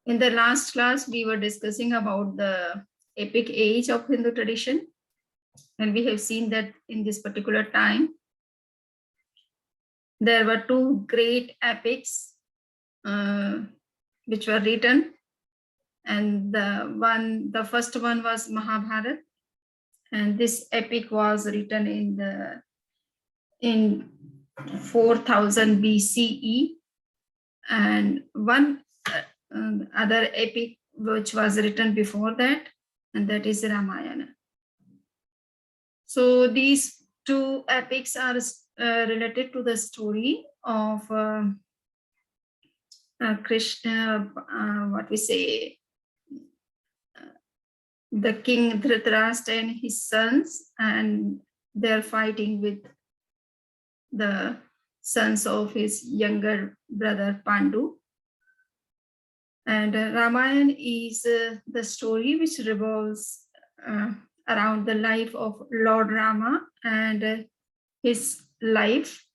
In the last class, we were discussing about the epic age of Hindu tradition. And we have seen that in this particular time, there were two great epics which were written. And the first one was Mahabharata. And this epic was written in 4000 BCE. And one other epic which was written before that, and that is Ramayana. So these two epics are related to the story of Krishna, the king Dhritarashtra and his sons, and they're fighting with the sons of his younger brother Pandu. And Ramayana is the story which revolves around the life of Lord Rama and his life,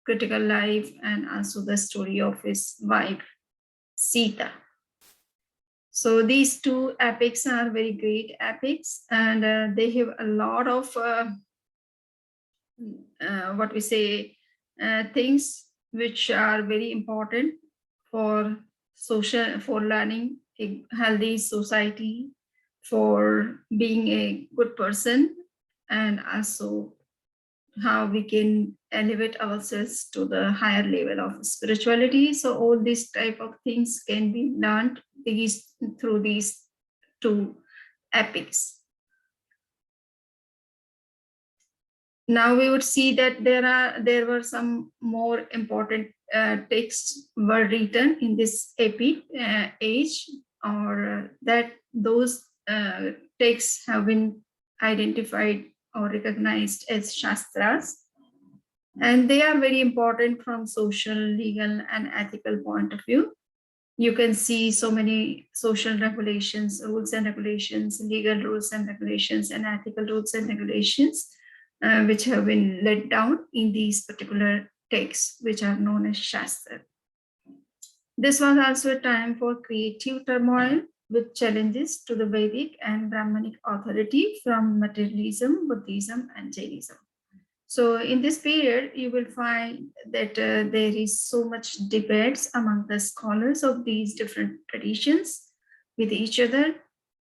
critical life, and also the story of his wife Sita. So these two epics are very great epics, and they have a lot of things which are very important for learning a healthy society, for being a good person, and also how we can elevate ourselves to the higher level of spirituality. So all these type of things can be learned through these two epics. Now we would see that there were some more important texts were written in this epic age, or that those texts have been identified or recognized as Shastras. And they are very important from social, legal, and ethical point of view. You can see so many social regulations, rules and regulations, legal rules and regulations, and ethical rules and regulations, which have been laid down in these particular texts, which are known as Shastra. This was also a time for creative turmoil with challenges to the Vedic and Brahmanic authority from materialism, Buddhism, and Jainism. So in this period, you will find that there is so much debates among the scholars of these different traditions with each other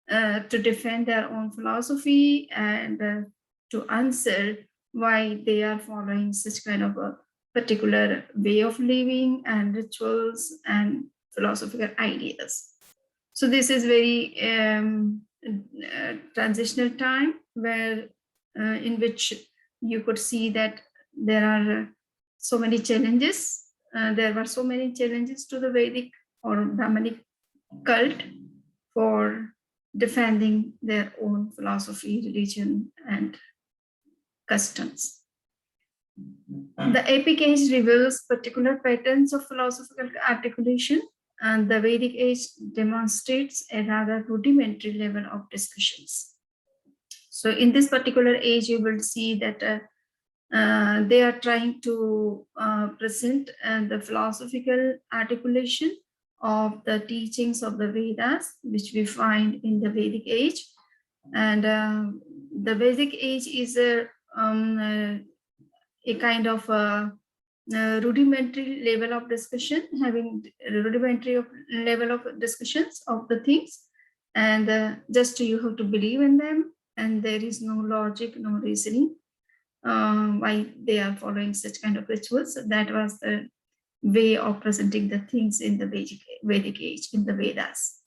to defend their own philosophy and to answer why they are following such kind of a particular way of living and rituals and philosophical ideas. So this is very transitional time where in which you could see that there are so many challenges. There were so many challenges to the Vedic or Brahmanic cult for defending their own philosophy, religion, and customs. The epic age reveals particular patterns of philosophical articulation, and the Vedic age demonstrates a rather rudimentary level of discussions. So in this particular age, you will see that they are trying to present the philosophical articulation of the teachings of the Vedas, which we find in the Vedic age. And the Vedic age is a kind of rudimentary level of discussion, having rudimentary level of discussions of the things, and just you have to believe in them, and there is no logic, no reasoning why they are following such kind of rituals. So that was the way of presenting the things in the Vedic age, in the Vedas.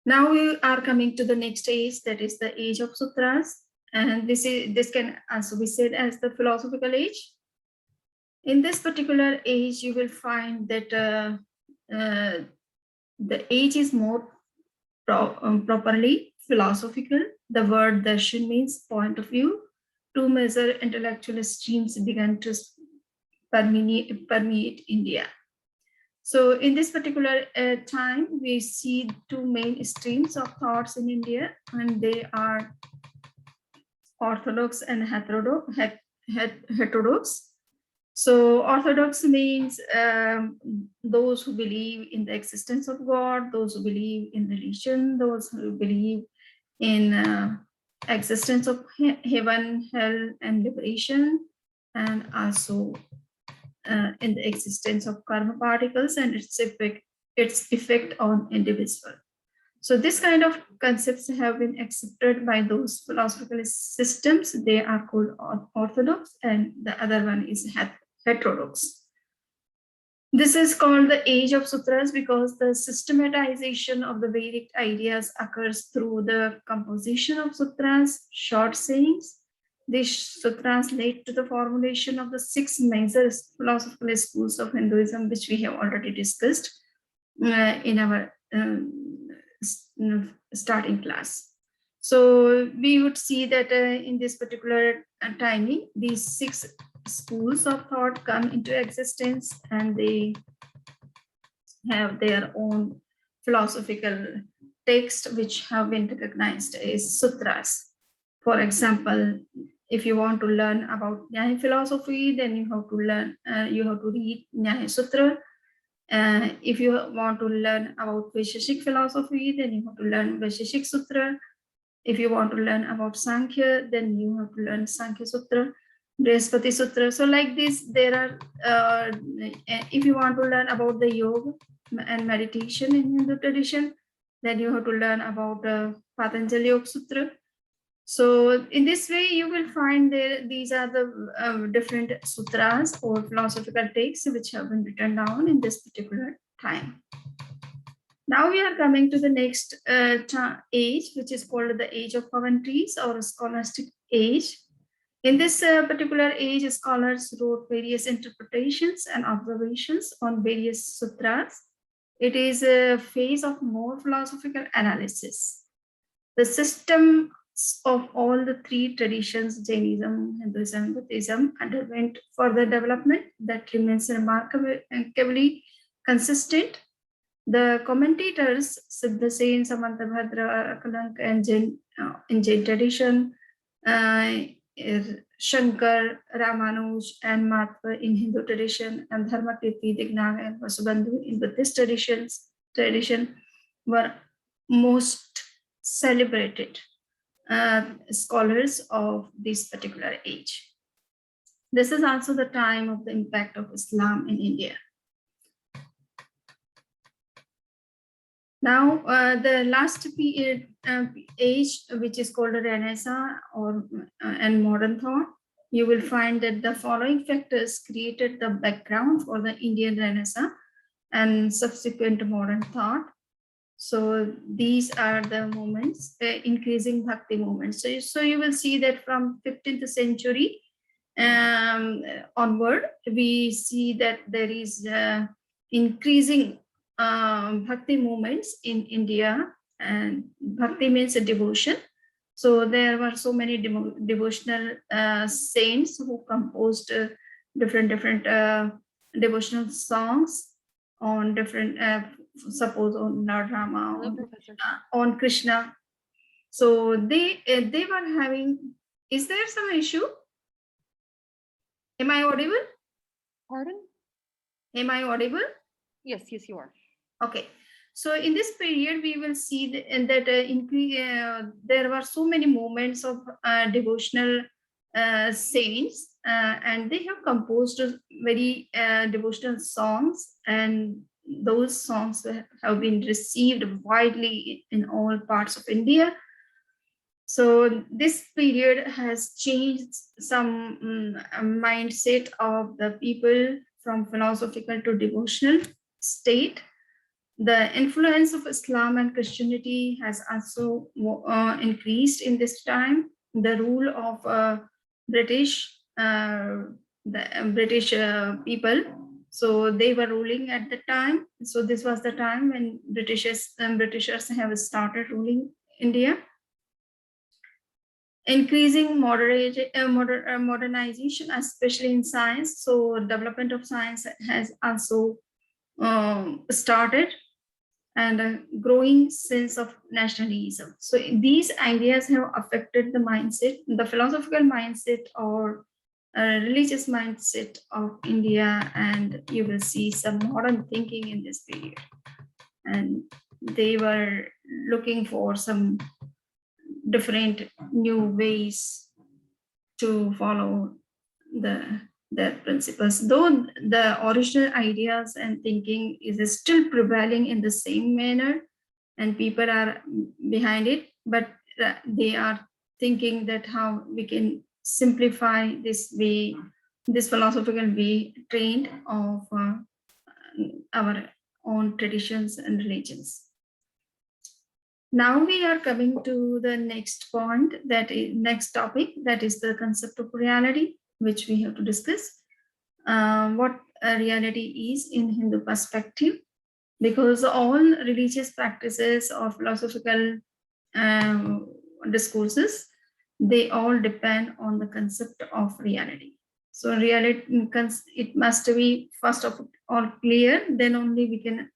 Now we are coming to the next age, that is the age of Sutras, and this can also be said as the philosophical age. In this particular age, you will find that the age is more properly philosophical. The word darshan means point of view. Two major intellectual streams began to permeate India. So in this particular time, we see two main streams of thoughts in India, and they are orthodox and heterodox. So orthodox means those who believe in the existence of God, those who believe in religion, those who believe in existence of heaven, hell, and liberation, and also in the existence of karma particles and its effect on individual. So this kind of concepts have been accepted by those philosophical systems. They are called orthodox, and the other one is heterodox. This is called the age of sutras because the systematization of the Vedic ideas occurs through the composition of sutras, short sayings. These sutras led to the formulation of the 6 major philosophical schools of Hinduism, which we have already discussed in our starting class. So we would see that in this particular timing, these 6 schools of thought come into existence, and they have their own philosophical text which have been recognized as sutras. For example, if you want to learn about Nyaya philosophy, then you have to read Nyaya Sutra. If you want to learn about Vaisheshik philosophy, then you have to learn Vaisheshik Sutra. If you want to learn about Sankhya, then you have to learn Sankhya Sutra, Brihaspati Sutra. So like this, there are, if you want to learn about the yoga and meditation in Hindu tradition, then you have to learn about Patanjali Yoga Sutra. So in this way, you will find these are the different sutras or philosophical texts which have been written down in this particular time. Now we are coming to the next age, which is called the age of commentaries or Scholastic Age. In this particular age, scholars wrote various interpretations and observations on various sutras. It is a phase of more philosophical analysis. The system of all the 3 traditions, Jainism, Hinduism, and Buddhism, underwent further development that remains remarkably consistent. The commentators, Siddha Sen, Samantabhadra, Akalank, and in Jain tradition, Shankar, Ramanuj, and Matva in Hindu tradition, and Dharmakirti, Dignaga, and Vasubandhu in Buddhist tradition were most celebrated scholars of this particular age. This is also the time of the impact of Islam in India. Now, the last period, age, which is called a Renaissance and modern thought, you will find that the following factors created the background for the Indian Renaissance and subsequent modern thought. So these are the moments, increasing Bhakti movements. So you will see that from 15th century onward, we see that there is increasing Bhakti movements in India, and Bhakti means a devotion. So there were so many devotional saints who composed different devotional songs on different, suppose on Lord Rama, on Krishna. So they were having. Is there some issue? Am I audible? Pardon? Am I audible? Yes, you are. Okay. So in this period, we will see that there were so many moments of devotional saints, and they have composed very devotional songs, and those songs have been received widely in all parts of India. So this period has changed some mindset of the people from philosophical to devotional state. The influence of Islam and Christianity has also increased in this time. The rule of British people, so they were ruling at the time. So this was the time when Britishers have started ruling India. Increasing modernization, especially in science. So development of science has also started, and a growing sense of nationalism. So these ideas have affected the mindset, the philosophical mindset, or religious mindset of India, and you will see some modern thinking in this period. And they were looking for some different new ways to follow their principles, though the original ideas and thinking is still prevailing in the same manner, and people are behind it, but they are thinking that how we can simplify this way, this philosophical way trained of our own traditions and religions. Now we are coming to the next point, that is next topic, that is the concept of reality, which we have to discuss. What reality is in Hindu perspective, because all religious practices or philosophical discourses, they all depend on the concept of reality. So reality, it must be first of all clear, then only we can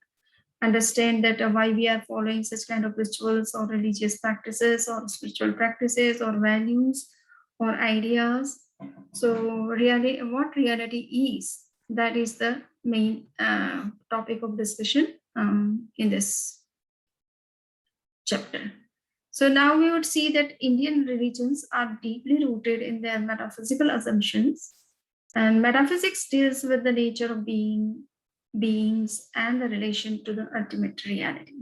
understand that why we are following such kind of rituals or religious practices or spiritual practices or values or ideas. So really, what reality is, that is the main topic of discussion in this chapter. So now we would see that Indian religions are deeply rooted in their metaphysical assumptions, and metaphysics deals with the nature of being, beings, and the relation to the ultimate reality.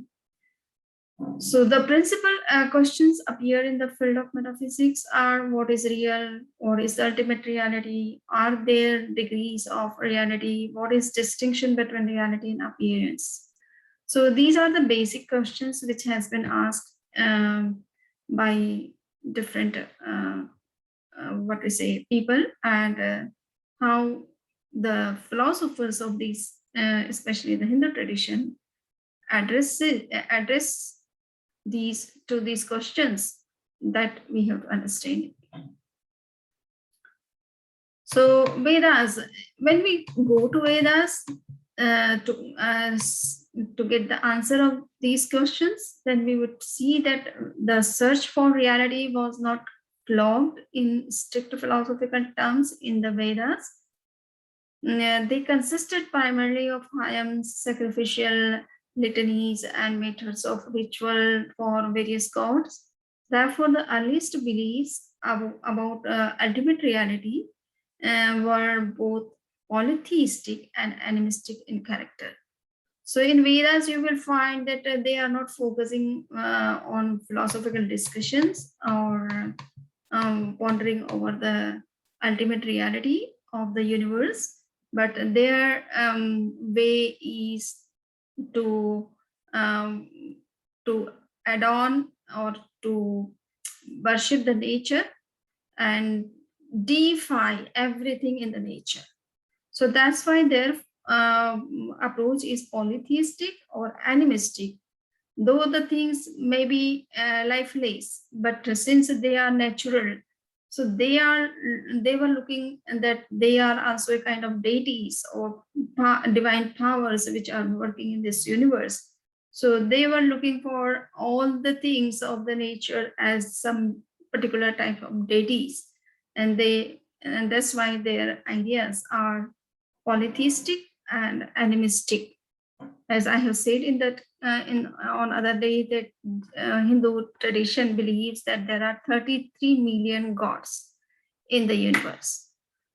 So the principal questions appear in the field of metaphysics are: what is real? What is the ultimate reality? Are there degrees of reality? What is distinction between reality and appearance? So these are the basic questions which has been asked by different what we say people, and how the philosophers of these, especially the Hindu tradition, address these questions that we have to understand. So Vedas, when we go to Vedas to get the answer of these questions, then we would see that the search for reality was not clogged in strict philosophical terms in the Vedas. They consisted primarily of hymns, sacrificial litanies, and methods of ritual for various gods. Therefore, the earliest beliefs about ultimate reality were both polytheistic and animistic in character. So in Vedas, you will find that they are not focusing on philosophical discussions or pondering over the ultimate reality of the universe, but their way is to um, to add on or to worship the nature and deify everything in the nature. So that's why their approach is polytheistic or animistic, though the things may be lifeless, but since they are natural, so they were looking that they are also a kind of deities or divine powers which are working in this universe. So they were looking for all the things of the nature as some particular type of deities, and that's why their ideas are polytheistic and animistic. As I have said in that in on other day, that Hindu tradition believes that there are 33 million gods in the universe.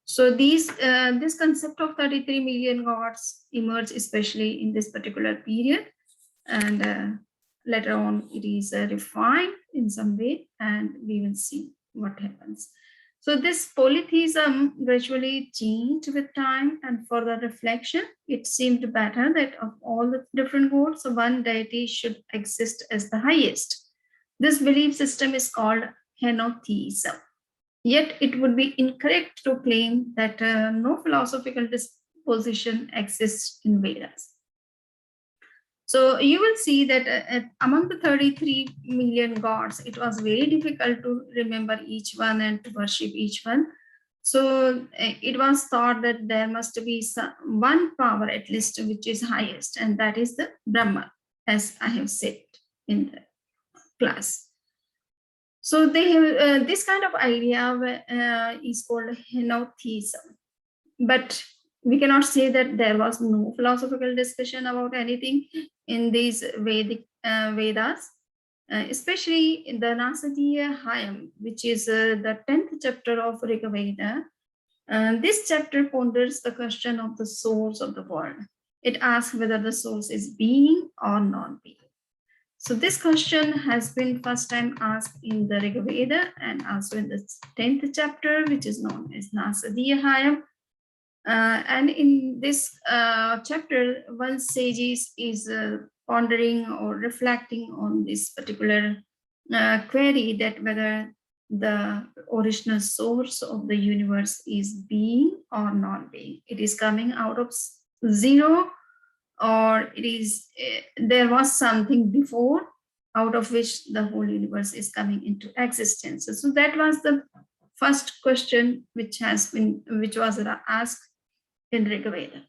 So this concept of 33 million gods emerged especially in this particular period, and later on it is refined in some way, and we will see what happens. So this polytheism gradually changed with time, and further reflection, it seemed better that of all the different gods, one deity should exist as the highest. This belief system is called henotheism. Yet it would be incorrect to claim that no philosophical disposition exists in Vedas. So you will see that among the 33 million gods, it was very difficult to remember each one and to worship each one. So it was thought that there must be one power at least which is highest, and that is the Brahman, as I have said in the class. So they have this kind of idea is called henotheism. But we cannot say that there was no philosophical discussion about anything in these Vedic Vedas, especially in the Nasadiya Hayam, which is the 10th chapter of Rig Veda. This chapter ponders the question of the source of the world. It asks whether the source is being or non-being. So this question has been first time asked in the Rig Veda and also in the 10th chapter, which is known as Nasadiya Hayam. And in this chapter, one sage is pondering or reflecting on this particular query, that whether the original source of the universe is being or non-being. It is coming out of zero, or it is there was something before out of which the whole universe is coming into existence. So that was the first question which was asked in Rig Veda.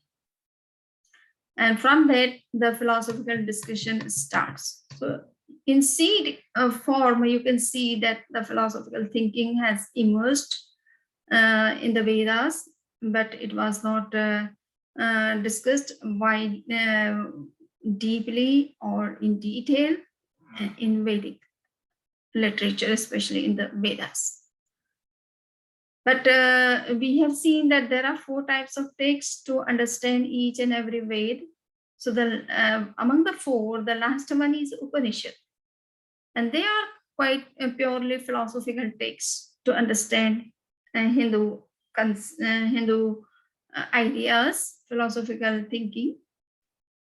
And from that, the philosophical discussion starts. So in seed form, you can see that the philosophical thinking has emerged in the Vedas, but it was not discussed deeply or in detail in Vedic literature, especially in the Vedas. But we have seen that there are 4 types of texts to understand each and every Ved. So among the 4, the last one is Upanishad. And they are quite purely philosophical texts to understand Hindu ideas, philosophical thinking.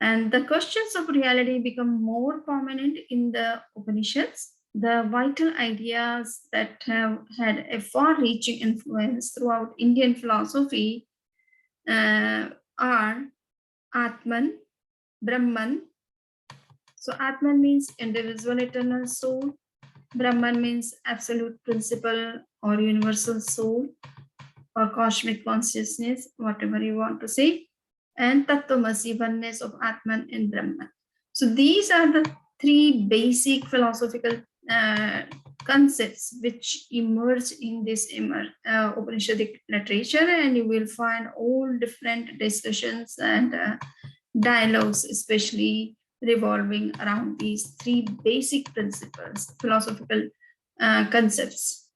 And the questions of reality become more prominent in the Upanishads. The vital ideas that have had a far-reaching influence throughout Indian philosophy are Atman, Brahman. So Atman means individual eternal soul. Brahman means absolute principle or universal soul or cosmic consciousness, whatever you want to say. And Tattvamasi, oneness of Atman and Brahman. So these are the 3 basic philosophical concepts which emerge in this Upanishadic literature, and you will find all different discussions and dialogues, especially revolving around these 3 basic principles, philosophical concepts.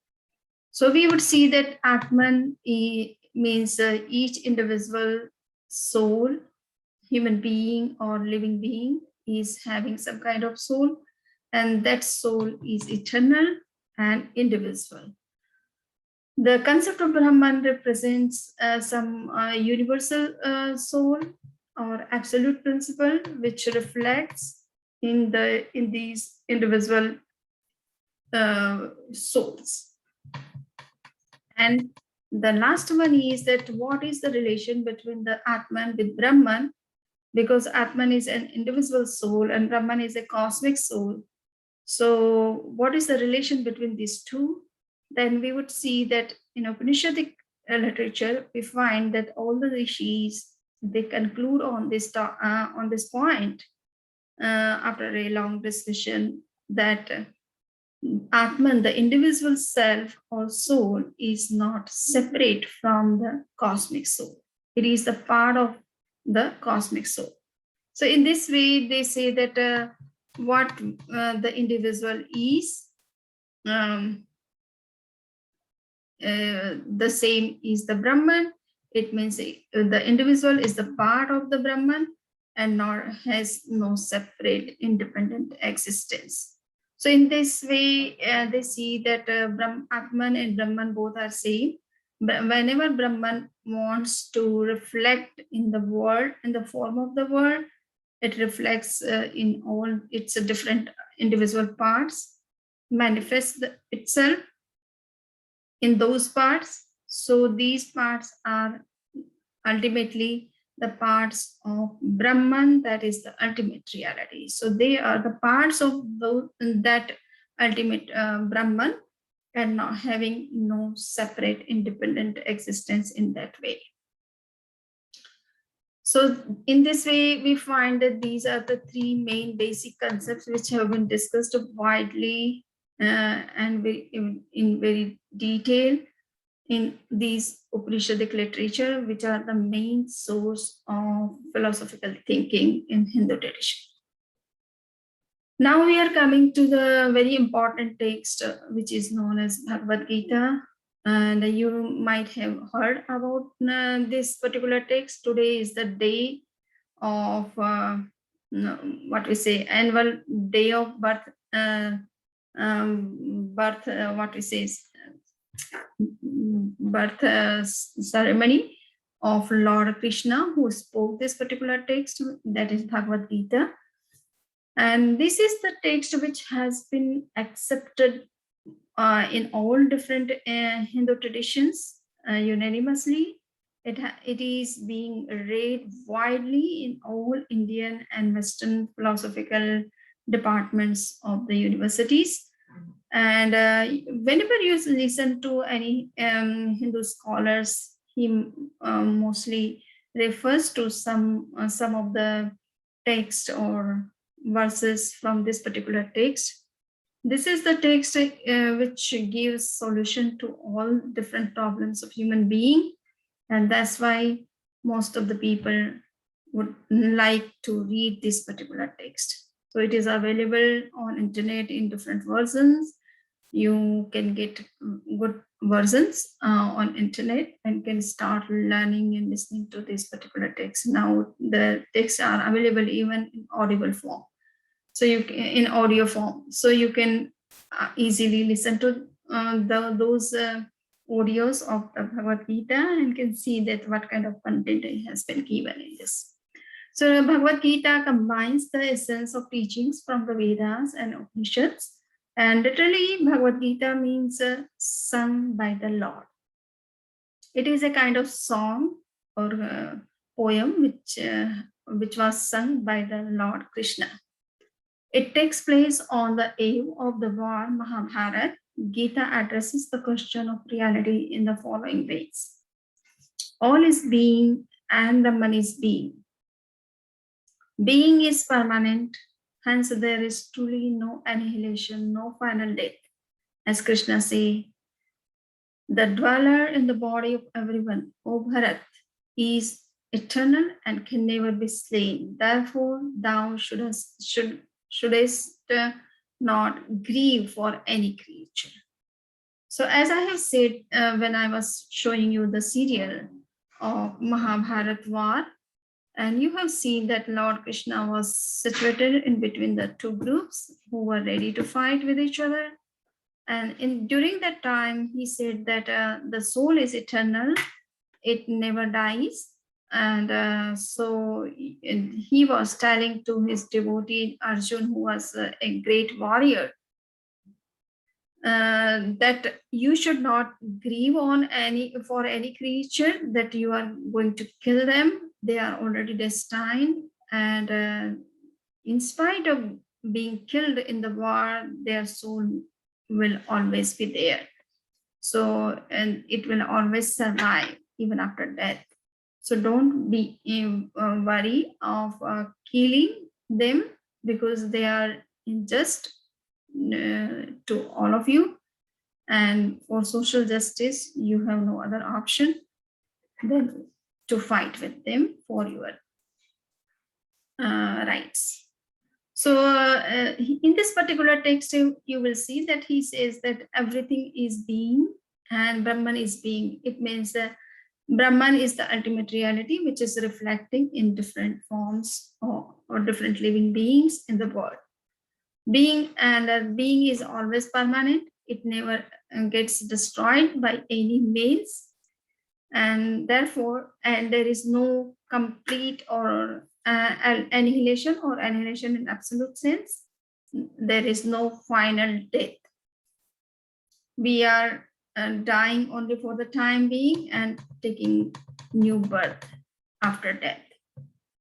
So we would see that Atman means each individual soul, human being or living being is having some kind of soul, and that soul is eternal and indivisible. The concept of Brahman represents some universal soul or absolute principle, which reflects in these individual souls. And the last one is that what is the relation between the Atman with Brahman, because Atman is an individual soul and Brahman is a cosmic soul. So what is the relation between these two? Then we would see that in Upanishadic literature, we find that all the rishis, they conclude on this point after a long discussion, that Atman, the individual self or soul, is not separate from the cosmic soul. It is the part of the cosmic soul. So in this way, they say that what the individual is, the same is the Brahman. It means the individual is the part of the Brahman and has no separate independent existence. So in this way, they see that Atman and Brahman both are same. But whenever Brahman wants to reflect in the world, in the form of the world, it reflects in all its different individual parts, manifests itself in those parts. So these parts are ultimately the parts of Brahman, that is the ultimate reality. So they are the parts of that ultimate Brahman, and not having no separate independent existence in that way. So in this way, we find that these are the 3 main basic concepts which have been discussed widely and in very detail in these Upanishadic literature, which are the main source of philosophical thinking in Hindu tradition. Now we are coming to the very important text, which is known as Bhagavad Gita. And you might have heard about this particular text. Today is the day of what we say, annual day of birth, what we say, birth ceremony of Lord Krishna, who spoke this particular text, that is Bhagavad Gita. And this is the text which has been accepted in all different Hindu traditions unanimously. It is being read widely in all Indian and Western philosophical departments of the universities. And whenever you listen to any Hindu scholars, he mostly refers to some of the text or verses from this particular text. This is the text which gives solution to all different problems of human being, and that's why most of the people would like to read this particular text. So it is available on internet in different versions. You can get good versions on internet and can start learning and listening to this particular text. Now the texts are available even in audible form. So you can, in audio form, so you can easily listen to those audios of the Bhagavad Gita and can see that what kind of content has been given in this. So Bhagavad Gita combines the essence of teachings from the Vedas and Upanishads, and literally Bhagavad Gita means sung by the Lord. It is a kind of song or poem which was sung by the Lord Krishna. It takes place on the eve of the war Mahabharata. Gita addresses the question of reality in the following ways. All is being and Brahman is being. Being is permanent, hence there is truly no annihilation, no final death. As Krishna says, the dweller in the body of everyone, O Bharat, is eternal and can never be slain. Therefore, thou shouldest not grieve for any creature. So as I have said when I was showing you the serial of Mahabharata war, and you have seen that Lord Krishna was situated in between the two groups who were ready to fight with each other. And during that time, he said that the soul is eternal, it never dies. And so he was telling to his devotee Arjun, who was a great warrior, that you should not grieve for any creature, that you are going to kill them. They are already destined, and in spite of being killed in the war, their soul will always be there. So, and it will always survive even after death. So don't be worry of killing them, because they are unjust to all of you. And for social justice, you have no other option than to fight with them for your rights. So in this particular text, you will see that he says that everything is being and Brahman is being. It means that Brahman is the ultimate reality, which is reflecting in different forms or different living beings in the world. Being being is always permanent. It never gets destroyed by any means. And therefore, there is no complete or annihilation in absolute sense. There is no final death. We are dying only for the time being and taking new birth after death.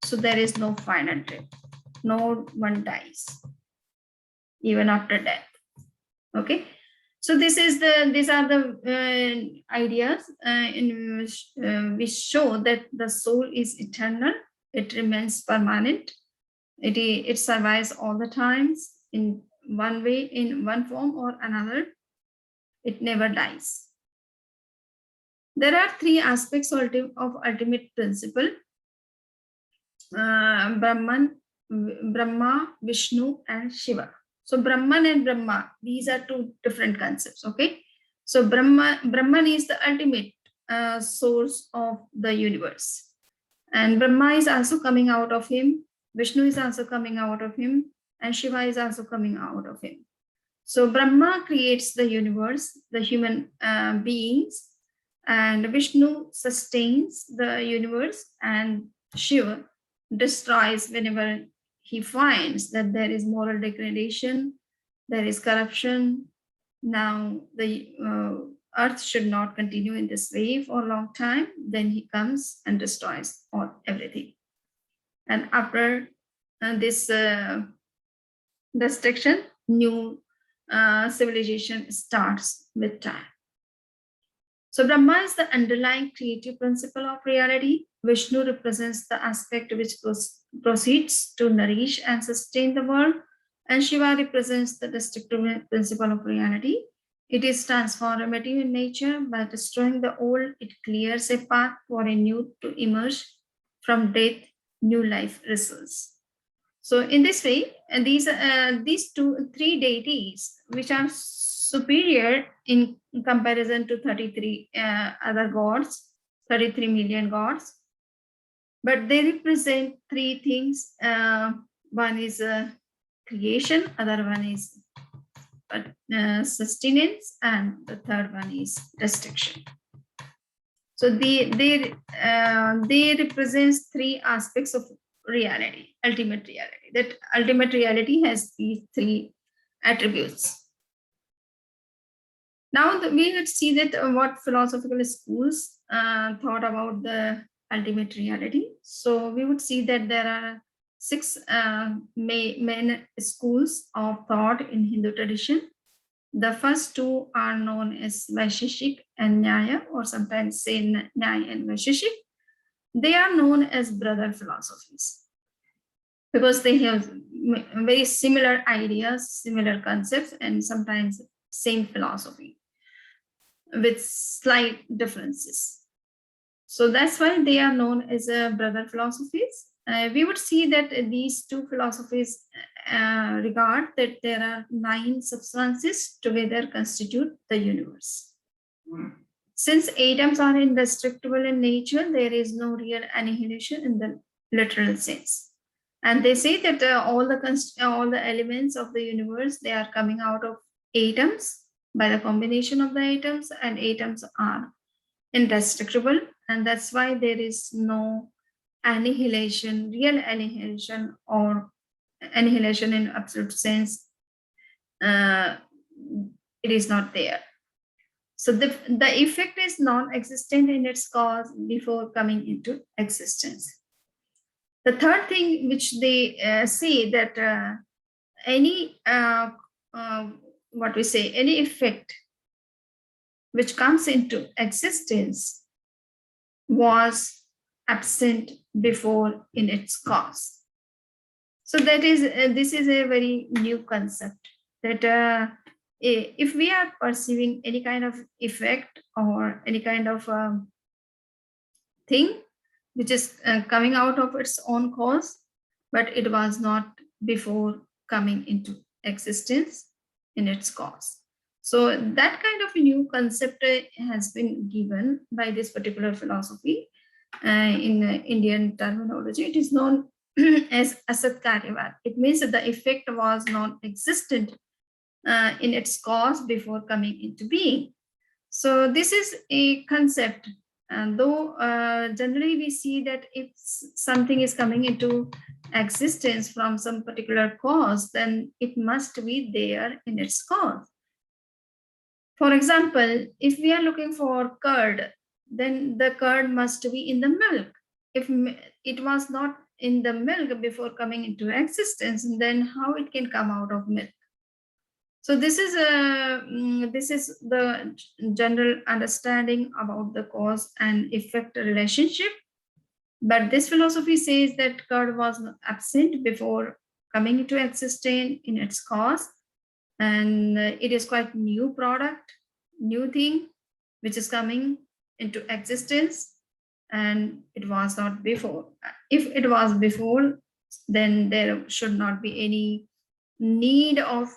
So there is no final death. No one dies even after death. Okay. So these are the ideas in which we show that the soul is eternal. It remains permanent. It survives all the times in one way, in one form or another. It never dies. There are three aspects of ultimate principle: Brahman, Brahma, Vishnu, and Shiva. So Brahman and Brahma, these are two different concepts. Okay, so Brahman is the ultimate source of the universe, and Brahma is also coming out of him. Vishnu is also coming out of him, and Shiva is also coming out of him. So Brahma creates the universe, the human beings, and Vishnu sustains the universe, and Shiva destroys whenever he finds that there is moral degradation, there is corruption. Now the earth should not continue in this way for a long time. Then he comes and destroys everything. And after this destruction, new civilization starts with time. So Brahma is the underlying creative principle of reality. Vishnu represents the aspect which proceeds to nourish and sustain the world, and Shiva represents the destructive principle of reality. It is transformative in nature. By destroying the old, it clears a path for a new to emerge. From death, new life results. So in this way, these three deities, which are superior in comparison to 33 other gods, 33 million gods, but they represent three things. One is creation, other one is sustenance, and the third one is destruction. So they represent three aspects of reality, ultimate reality. That ultimate reality has these three attributes. Now we would see that what philosophical schools thought about the ultimate reality. So we would see that there are six main schools of thought in Hindu tradition. The first two are known as Vaisheshik and Nyaya, or sometimes say Nyaya and Vaisheshik. They are known as brother philosophies because they have very similar ideas, similar concepts, and sometimes same philosophy with slight differences. So that's why they are known as brother philosophies. We would see that these two philosophies regard that there are 9 substances together constitute the universe. Since atoms are indestructible in nature, there is no real annihilation in the literal sense. And they say that all the elements of the universe, they are coming out of atoms by the combination of the atoms, and atoms are indestructible, and that's why there is no annihilation, real annihilation, or annihilation in absolute sense. It is not there. So the effect is non-existent in its cause before coming into existence. The third thing which they say that any any effect which comes into existence was absent before in its cause. So that is this is a very new concept, that if we are perceiving any kind of effect or any kind of thing which is coming out of its own cause, but it was not before coming into existence in its cause. So that kind of a new concept has been given by this particular philosophy in Indian terminology. It is known as Asaphthariva. It means that the effect was non-existent in its cause before coming into being. So this is a concept, and though generally we see that if something is coming into existence from some particular cause, then it must be there in its cause. For example, if we are looking for curd, then the curd must be in the milk. If it was not in the milk before coming into existence, then how it can come out of milk? So this is the general understanding about the cause and effect relationship. But this philosophy says that curd was absent before coming into existence in its cause, and it is quite new product, new thing, which is coming into existence, and it was not before. If it was before, then there should not be any need of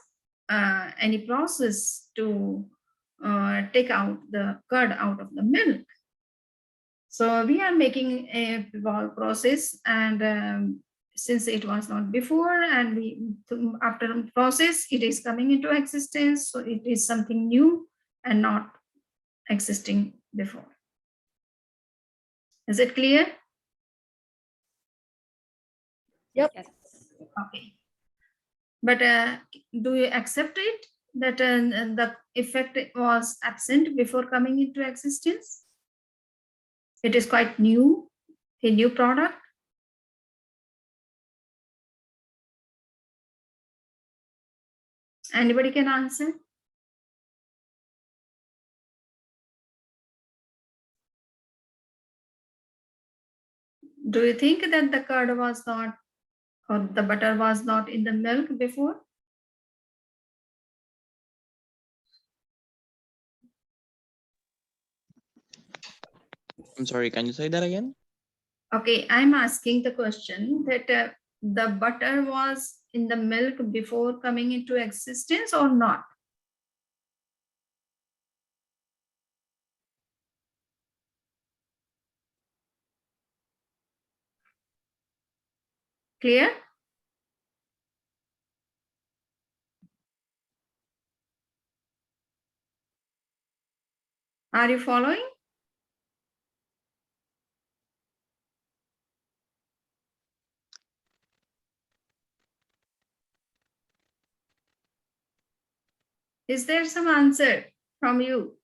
any process to take out the curd out of the milk. So we are making a process, and since it was not before, and we after process it is coming into existence, so it is something new and not existing before. Is it clear? Yep. Yes. Okay. But do you accept it that the effect was absent before coming into existence? It is quite new, a new product. Anybody can answer? Do you think that the curd was not, or the butter was not in the milk before? I'm sorry, can you say that again? Okay, I'm asking the question that the butter was in the milk before coming into existence or not? Clear? Are you following? Is there some answer from you?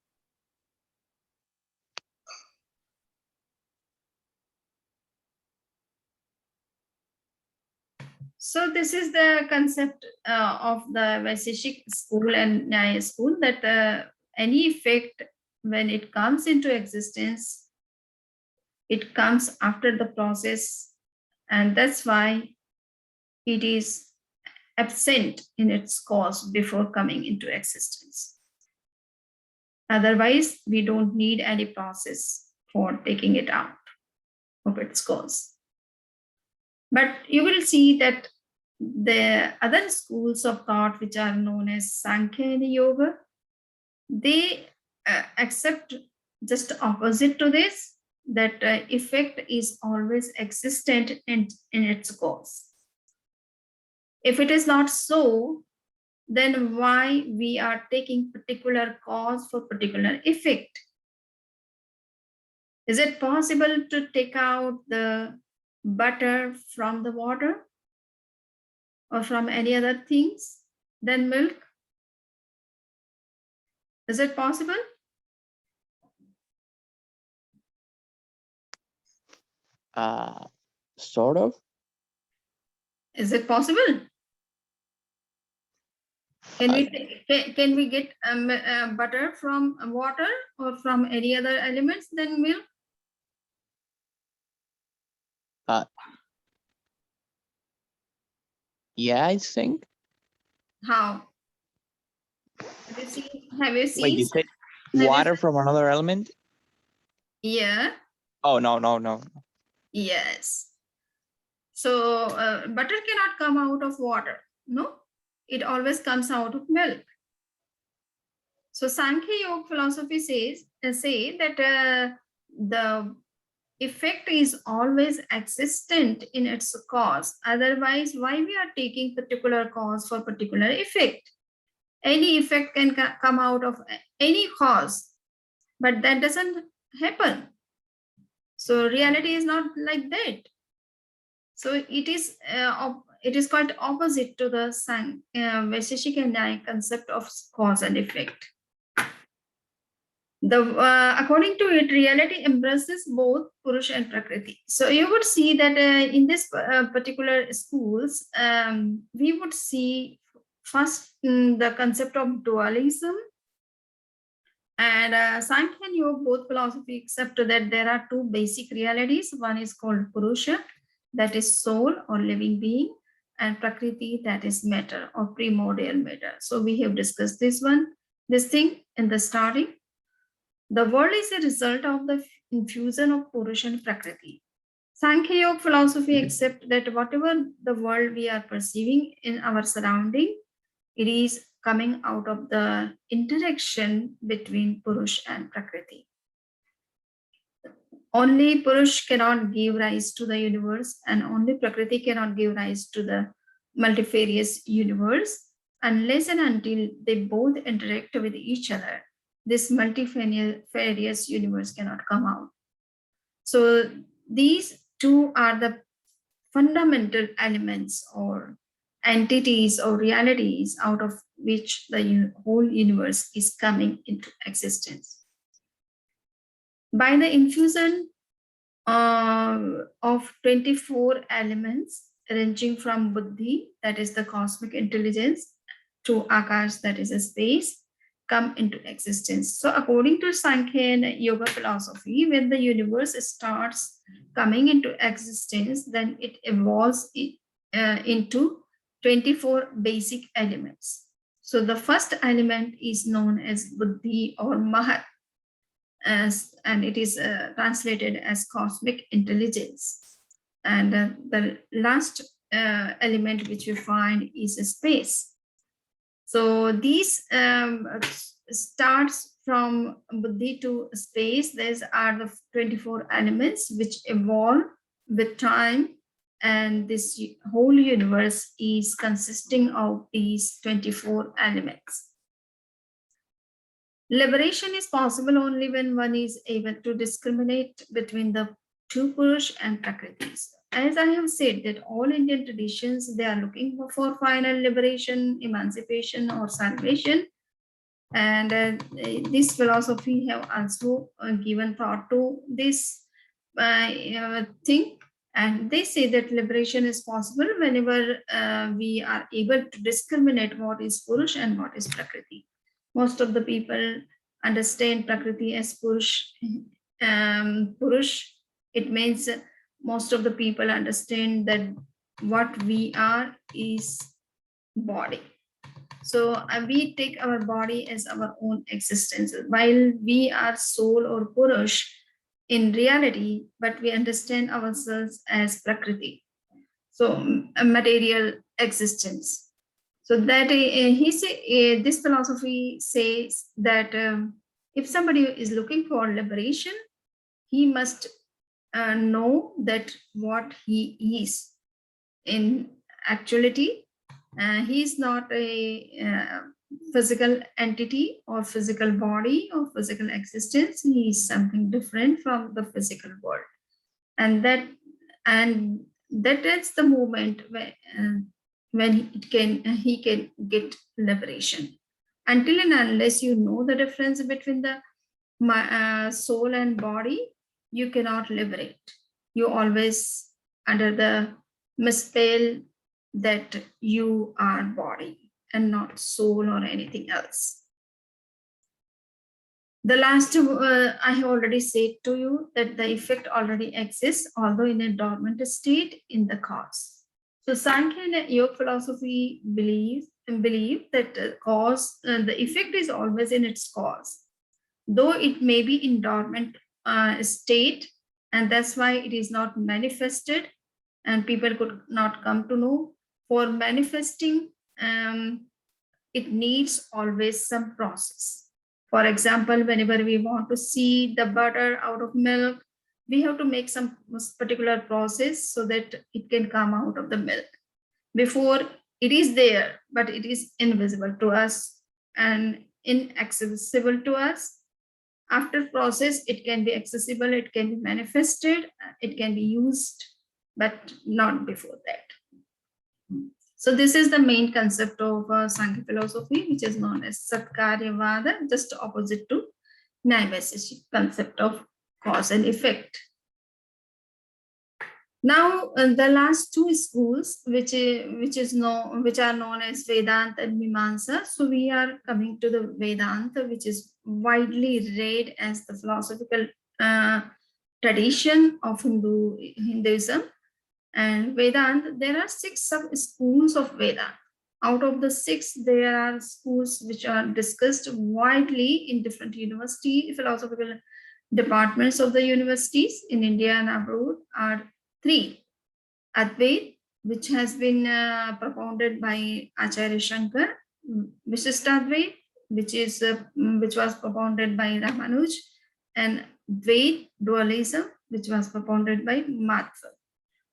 So this is the concept of the Vaisheshik school and Nyaya school, that any effect, when it comes into existence, it comes after the process, and that's why it is absent in its cause before coming into existence. Otherwise, we don't need any process for taking it out of its cause. But you will see that the other schools of thought, which are known as Sankhya and Yoga, they accept just opposite to this, that effect is always existent in its cause. If it is not so, then why we are taking particular cause for particular effect? Is it possible to take out the butter from the water or from any other things than milk? Is it possible? Sort of. Is it possible? Can we get butter from water or from any other elements than milk? Yeah, I think. How? Have you seen? Have you seen? Wait, you said have you water seen- from another element? Yeah. Oh, no. Yes. So butter cannot come out of water. No, it always comes out of milk. So Sankhya Yoga philosophy say that the effect is always existent in its cause. Otherwise, why we are taking particular cause for particular effect? Any effect can come out of any cause, but that doesn't happen. So reality is not like that. So it is quite opposite to the Vaisheshik and Nyaya concept of cause and effect. According to it, reality embraces both Purush and Prakriti. So you would see that in this particular schools, we would see first the concept of dualism, and Sankhya and Yoga, both philosophy accept that there are two basic realities. One is called Purusha, that is soul or living being, and Prakriti, that is matter or primordial matter. So we have discussed this thing in the starting. The world is a result of the infusion of Purush and Prakriti. Sankhya Yoga philosophy accepts that whatever the world we are perceiving in our surrounding, it is coming out of the interaction between Purush and Prakriti. Only Purush cannot give rise to the universe, and only Prakriti cannot give rise to the multifarious universe unless and until they both interact with each other. This multifarious universe cannot come out. So these two are the fundamental elements or entities or realities out of which the whole universe is coming into existence. By the infusion of 24 elements ranging from Buddhi, that is the cosmic intelligence, to Akash, that is a space, come into existence. So according to Sankhya and Yoga philosophy, when the universe starts coming into existence, then it evolves into 24 basic elements. So the first element is known as Buddhi or Mahat, and it is translated as cosmic intelligence. And the last element which we find is a space. So these starts from Buddhi to space. These are the 24 elements which evolve with time, and this whole universe is consisting of these 24 elements. Liberation is possible only when one is able to discriminate between the two Purush and Prakritis. As I have said, that all Indian traditions, they are looking for final liberation, emancipation, or salvation. And this philosophy have also given thought to this thing. And they say that liberation is possible whenever we are able to discriminate what is Purush and what is Prakriti. Most of the people understand Prakriti as Purush. Purush, it means most of the people understand that what we are is body. So we take our body as our own existence, while we are soul or Purush in reality, but we understand ourselves as Prakriti. So a material existence. So that this philosophy says that if somebody is looking for liberation, he must know that what he is in actuality. He is not a physical entity or physical body or physical existence. He is something different from the physical world, and that is the moment when he can get liberation. Until and unless you know the difference between the soul and body, you cannot liberate. You always under the misspell that you are body and not soul or anything else. The last, I have already said to you that the effect already exists, although in a dormant state in the cause. So Sankhya and Yoga philosophy believe that the effect is always in its cause, though it may be in dormant state, and that's why it is not manifested, and people could not come to know. For manifesting, it needs always some process. For example, whenever we want to see the butter out of milk, we have to make some particular process so that it can come out of the milk. Before, it is there, but it is invisible to us and inaccessible to us. After process, it can be accessible, it can be manifested, it can be used, but not before that. So this is the main concept of Sankhya philosophy, which is known as Satkaryavada, just opposite to Naivaiseshic concept of cause and effect. Now, the last two schools, which are known as Vedanta and Mimamsa. So we are coming to the Vedanta, which is widely read as the philosophical tradition of Hinduism. And Vedanta, there are 6 sub-schools of Vedanta. Out of the 6, there are schools which are discussed widely in different university, philosophical departments of the universities in India and abroad are 3. Advaita, which has been propounded by Acharya Shankar, Vishishtadvaita, which was propounded by Ramanuj, and Dvaita, dualism, which was propounded by Madhva.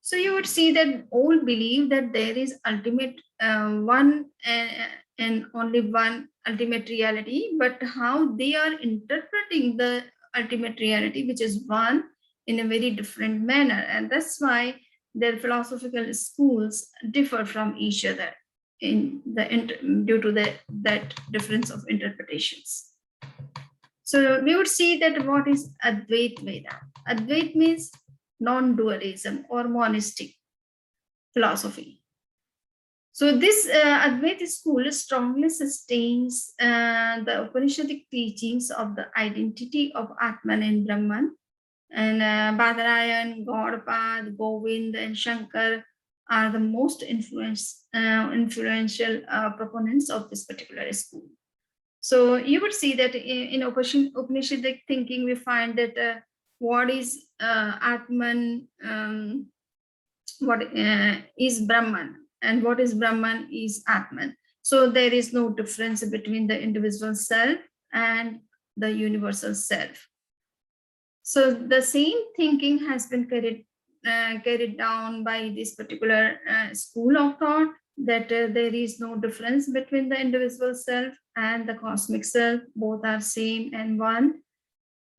So you would see that all believe that there is ultimate one and only one ultimate reality, but how they are interpreting the ultimate reality, which is one, in a very different manner. And that's why their philosophical schools differ from each other due to that difference of interpretations. So we would see that what is Advaita Vedanta? Advaita means non-dualism or monistic philosophy. So this Advaita school strongly sustains the Upanishadic teachings of the identity of Atman and Brahman. And Badarayan, Gaudapad, Govind, and Shankar are the most influential proponents of this particular school. So you would see that in Upanishadic thinking, we find that what is Atman, what is Brahman, and what is Brahman is Atman. So there is no difference between the individual self and the universal self. So the same thinking has been carried down by this particular school of thought, that there is no difference between the individual self and the cosmic self. Both are same and one.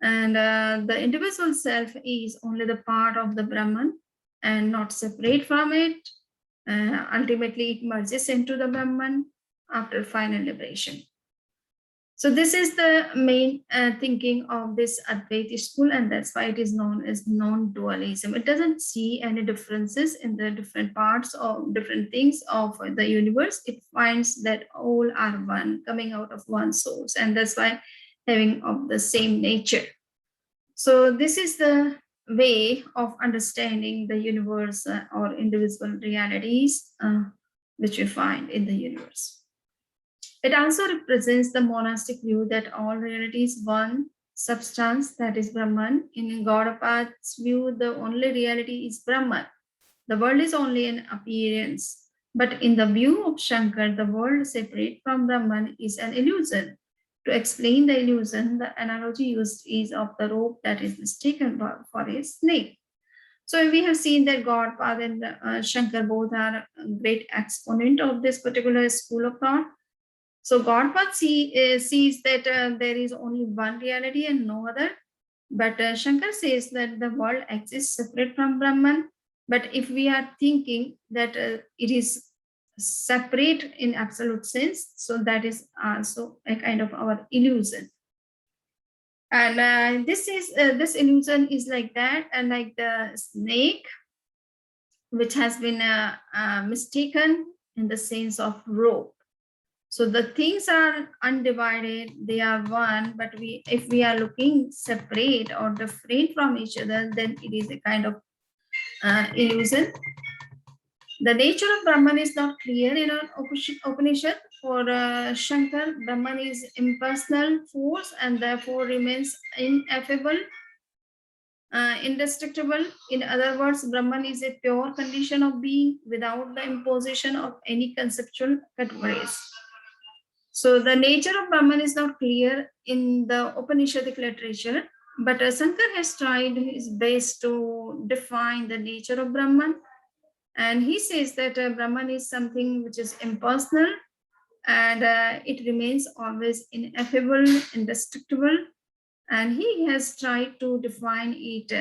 And the individual self is only the part of the Brahman and not separate from it. Ultimately, it merges into the Brahman after final liberation. So this is the main thinking of this Advaita school, and that's why it is known as non-dualism. It doesn't see any differences in the different parts of different things of the universe. It finds that all are one, coming out of one source, and that's why having of the same nature. So this is the way of understanding the universe or individual realities which we find in the universe. It also represents the monastic view that all reality is one substance, that is Brahman. In Gaudapad's view, the only reality is Brahman. The world is only an appearance. But in the view of Shankar, the world separate from Brahman is an illusion. To explain the illusion, the analogy used is of the rope that is mistaken for a snake. So we have seen that Gaudapad and Shankar both are a great exponent of this particular school of thought. So Gaudapad sees that there is only one reality and no other. But Shankar says that the world exists separate from Brahman. But if we are thinking that it is separate in absolute sense, so that is also a kind of our illusion. And this illusion is like that, and like the snake, which has been mistaken in the sense of rope. So the things are undivided, they are one, but if we are looking separate or different from each other, then it is a kind of illusion. The nature of Brahman is not clear in an Upanishad. For Shankar, Brahman is impersonal force and therefore remains ineffable, indestructible. In other words, Brahman is a pure condition of being without the imposition of any conceptual categories. So the nature of Brahman is not clear in the Upanishadic literature, but Shankar has tried his best to define the nature of Brahman. And he says that Brahman is something which is impersonal, and it remains always ineffable, indestructible. And he has tried to define it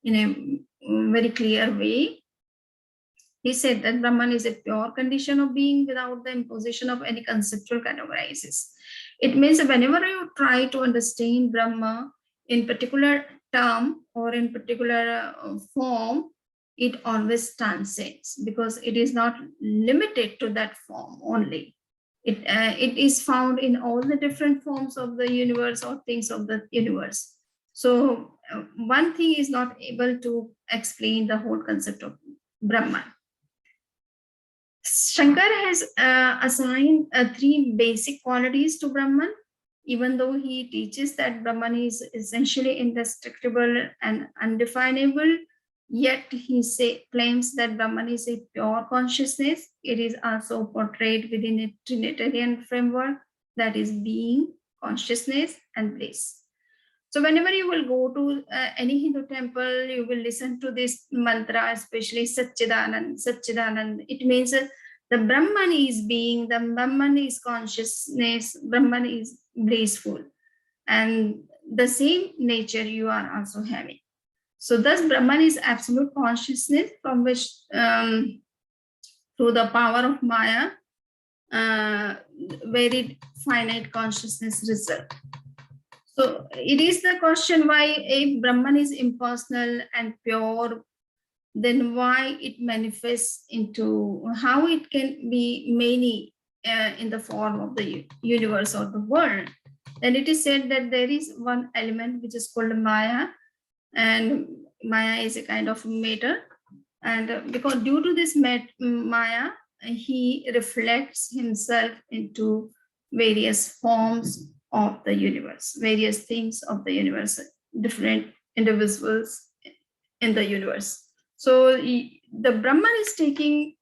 in a very clear way. He said that Brahman is a pure condition of being without the imposition of any conceptual categorizes. It means whenever you try to understand Brahma in particular term or in particular form, it always transcends because it is not limited to that form only. It is found in all the different forms of the universe or things of the universe. So one thing is not able to explain the whole concept of Brahman. Shankara has assigned three basic qualities to Brahman, even though he teaches that Brahman is essentially indestructible and undefinable. Yet he claims that Brahman is a pure consciousness. It is also portrayed within a Trinitarian framework, that is being, consciousness, and bliss. So whenever you will go to any Hindu temple, you will listen to this mantra, especially Satchidanand, Satchidanand. It means the Brahman is being, the Brahman is consciousness, Brahman is blissful. And the same nature you are also having. So thus Brahman is absolute consciousness from which through the power of Maya, very finite consciousness result. So it is the question why if Brahman is impersonal and pure, then why it manifests into, how it can be many in the form of the universe or the world. Then it is said that there is one element which is called Maya, and Maya is a kind of matter. And because due to this Maya, he reflects himself into various forms of the universe, various things of the universe, different individuals in the universe. So the Brahman is taking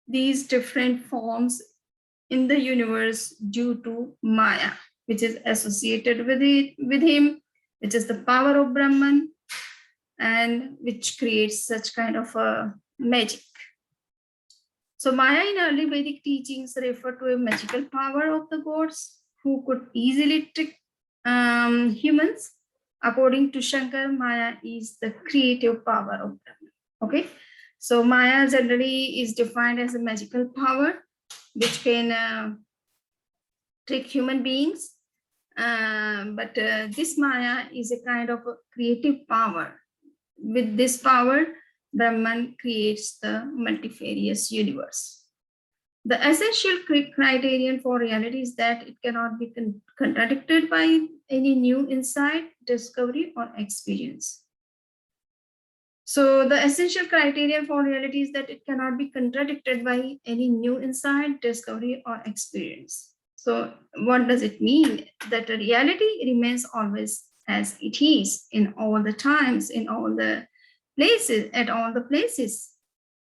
these different forms in the universe due to Maya, which is associated with him, which is the power of Brahman, and which creates such kind of a magic. So Maya in early Vedic teachings refer to a magical power of the gods who could easily trick humans. According to Shankar, Maya is the creative power of Brahman. Okay, so Maya generally is defined as a magical power which can trick human beings. But this Maya is a kind of a creative power. With this power, Brahman creates the multifarious universe. The essential criterion for reality is that it cannot be contradicted by any new insight, discovery, or experience. So the essential criterion for reality is that it cannot be contradicted by any new insight, discovery, or experience. So what does it mean? That the reality remains always as it is in all the times, in all the places, at all the places.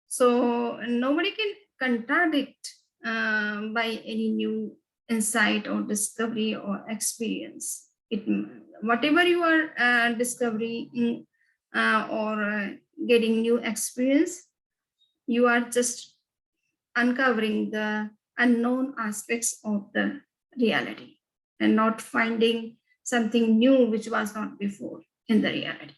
So nobody can contradict by any new insight or discovery or experience. Whatever you are discovering or getting new experience, you are just uncovering the unknown aspects of the reality and not finding something new which was not before in the reality.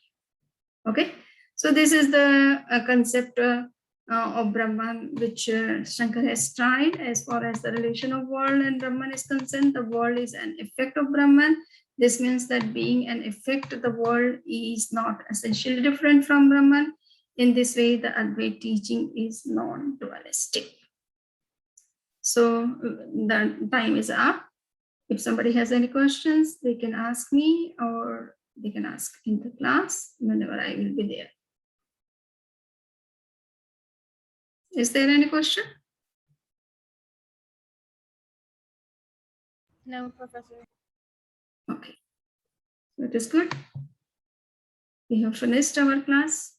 Okay, so this is the concept of Brahman which Shankar has tried. As far as the relation of world and Brahman is concerned, the world is an effect of Brahman. This means that being an effect of the world is not essentially different from Brahman. In this way, the Advaita teaching is non-dualistic. So the time is up. If somebody has any questions, they can ask me or they can ask in the class whenever I will be there. Is there any question? No, Professor. Okay, so it is good. We have finished our class.